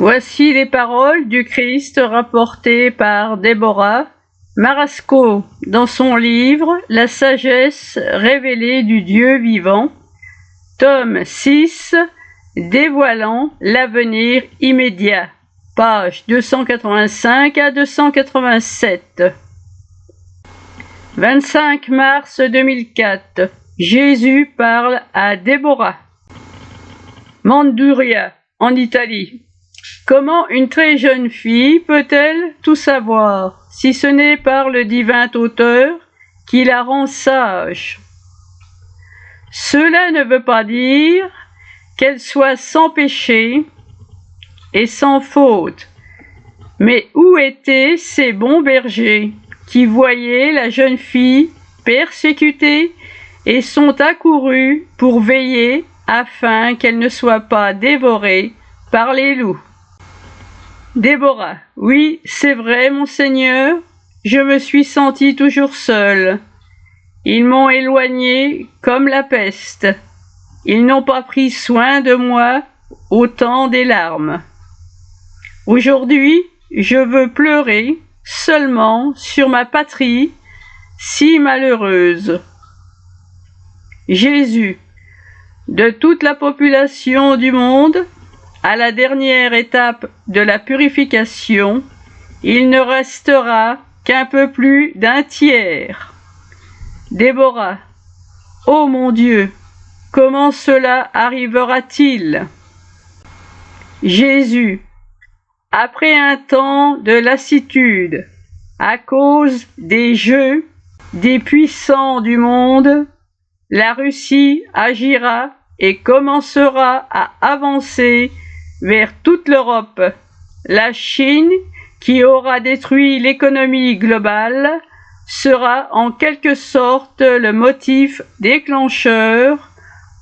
Voici les paroles du Christ rapportées par Déborah Marasco dans son livre La sagesse révélée du Dieu vivant, tome 6, dévoilant l'avenir immédiat, pages 285 à 287. 25 mars 2004. Jésus parle à Déborah. Manduria, en Italie. Comment une très jeune fille peut-elle tout savoir, si ce n'est par le divin auteur qui la rend sage? Cela ne veut pas dire qu'elle soit sans péché et sans faute. Mais où étaient ces bons bergers qui voyaient la jeune fille persécutée et sont accourus pour veiller afin qu'elle ne soit pas dévorée par les loups? Déborah. Oui, c'est vrai, mon Seigneur, je me suis sentie toujours seule. Ils m'ont éloignée comme la peste. Ils n'ont pas pris soin de moi au temps des larmes. Aujourd'hui, je veux pleurer seulement sur ma patrie si malheureuse. Jésus, de toute la population du monde, à la dernière étape de la purification, il ne restera qu'un peu plus d'un tiers. Déborah, ô mon Dieu, comment cela arrivera-t-il? Jésus, après un temps de lassitude, à cause des jeux des puissants du monde, la Russie agira et commencera à avancer vers toute l'Europe. La Chine, qui aura détruit l'économie globale, sera en quelque sorte le motif déclencheur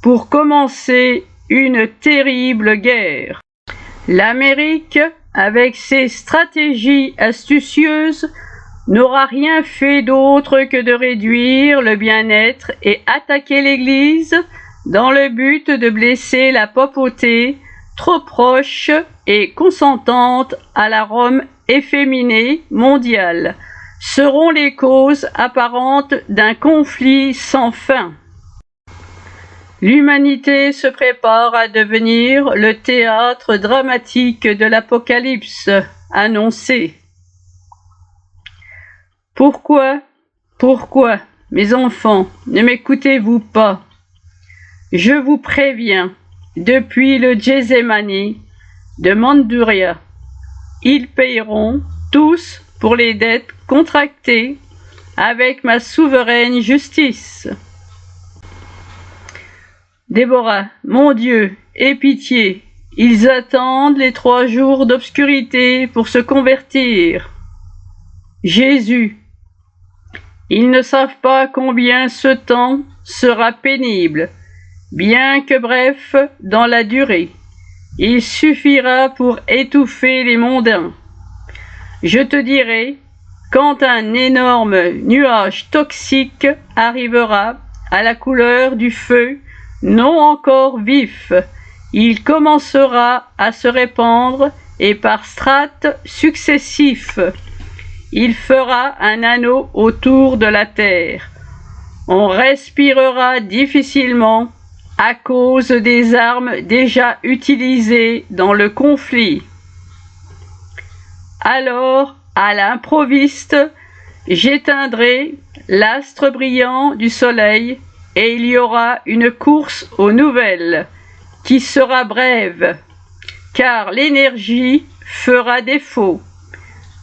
pour commencer une terrible guerre. L'Amérique, avec ses stratégies astucieuses, n'aura rien fait d'autre que de réduire le bien-être et attaquer l'Église dans le but de blesser la papauté trop proche et consentante à la Rome efféminée mondiale, seront les causes apparentes d'un conflit sans fin. L'humanité se prépare à devenir le théâtre dramatique de l'Apocalypse annoncé. Pourquoi, mes enfants, ne m'écoutez-vous pas? Je vous préviens, depuis le Gethsémani de Manduria, ils payeront tous pour les dettes contractées avec ma souveraine justice. Déborah, mon Dieu, aie pitié, ils attendent les 3 jours d'obscurité pour se convertir. Jésus, ils ne savent pas combien ce temps sera pénible, bien que bref dans la durée. Il suffira pour étouffer les mondains. Je te dirai, quand un énorme nuage toxique arrivera à la couleur du feu, non encore vif, il commencera à se répandre et par strates successifs, il fera un anneau autour de la terre. On respirera difficilement à cause des armes déjà utilisées dans le conflit. Alors, à l'improviste, j'éteindrai l'astre brillant du soleil et il y aura une course aux nouvelles qui sera brève, car l'énergie fera défaut.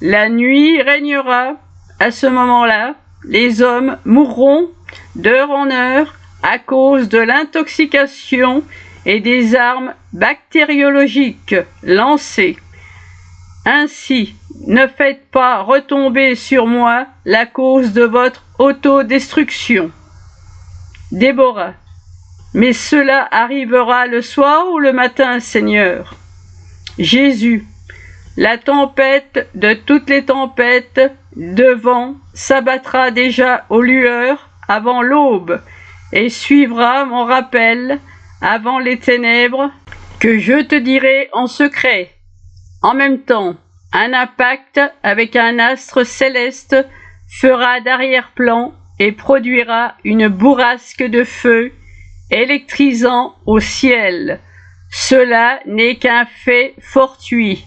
La nuit régnera, à ce moment-là, les hommes mourront d'heure en heure à cause de l'intoxication et des armes bactériologiques lancées. Ainsi, ne faites pas retomber sur moi la cause de votre autodestruction. Déborah, mais cela arrivera le soir ou le matin, Seigneur? Jésus, la tempête de toutes les tempêtes de vent s'abattra déjà aux lueurs avant l'aube et suivra mon rappel avant les ténèbres que je te dirai en secret. En même temps, un impact avec un astre céleste fera d'arrière-plan et produira une bourrasque de feu électrisant au ciel. Cela n'est qu'un fait fortuit,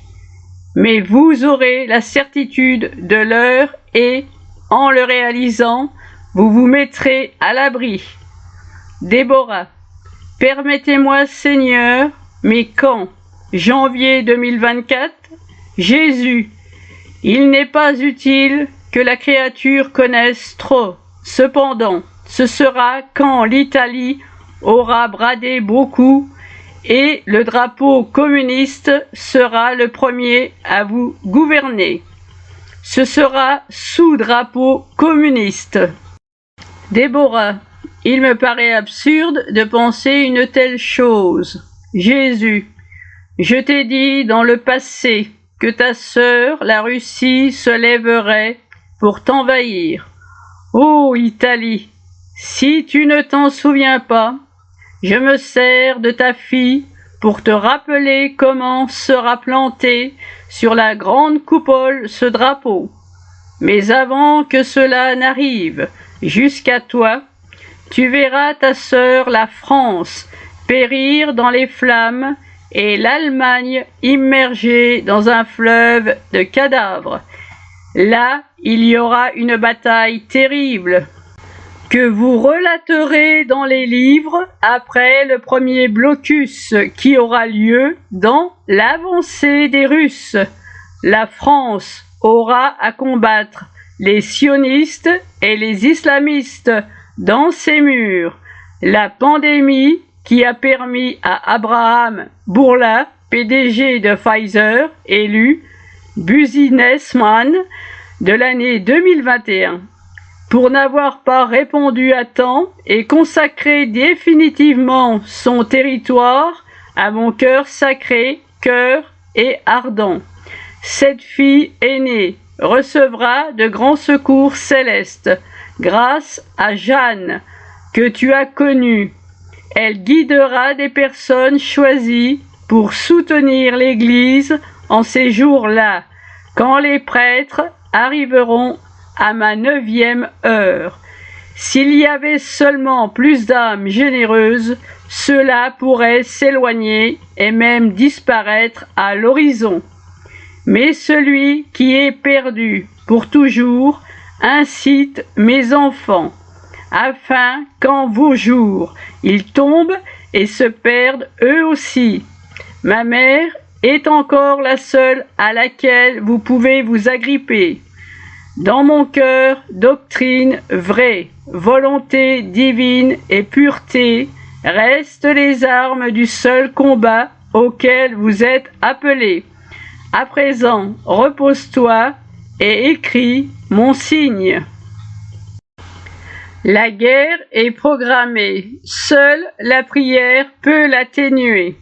mais vous aurez la certitude de l'heure et, en le réalisant, vous vous mettrez à l'abri. Déborah, permettez-moi, Seigneur, mais quand? Janvier 2024? Jésus, il n'est pas utile que la créature connaisse trop. Cependant, ce sera quand l'Italie aura bradé beaucoup et le drapeau communiste sera le premier à vous gouverner. Ce sera sous drapeau communiste. Déborah, il me paraît absurde de penser une telle chose. Jésus, je t'ai dit dans le passé que ta sœur, la Russie, se lèverait pour t'envahir. Ô Italie, si tu ne t'en souviens pas, je me sers de ta fille pour te rappeler comment sera planté sur la grande coupole ce drapeau. Mais avant que cela n'arrive jusqu'à toi, tu verras ta sœur la France périr dans les flammes et l'Allemagne immergée dans un fleuve de cadavres. Là, il y aura une bataille terrible que vous relaterez dans les livres après le premier blocus qui aura lieu dans l'avancée des Russes. La France aura à combattre les sionistes et les islamistes dans ses murs. La pandémie qui a permis à Abraham Bourla, PDG de Pfizer, élu businessman de l'année 2021, pour n'avoir pas répondu à temps et consacré définitivement son territoire à mon cœur sacré, cœur et ardent. Cette fille aînée recevra de grands secours célestes grâce à Jeanne que tu as connue. Elle guidera des personnes choisies pour soutenir l'Église en ces jours-là, quand les prêtres arriveront à ma 9e heure. S'il y avait seulement plus d'âmes généreuses, cela pourrait s'éloigner et même disparaître à l'horizon. Mais celui qui est perdu pour toujours incite mes enfants, afin qu'en vos jours, ils tombent et se perdent eux aussi. Ma mère est encore la seule à laquelle vous pouvez vous agripper. Dans mon cœur, doctrine vraie, volonté divine et pureté restent les armes du seul combat auquel vous êtes appelés. À présent, repose-toi et écris mon signe. La guerre est programmée, seule la prière peut l'atténuer.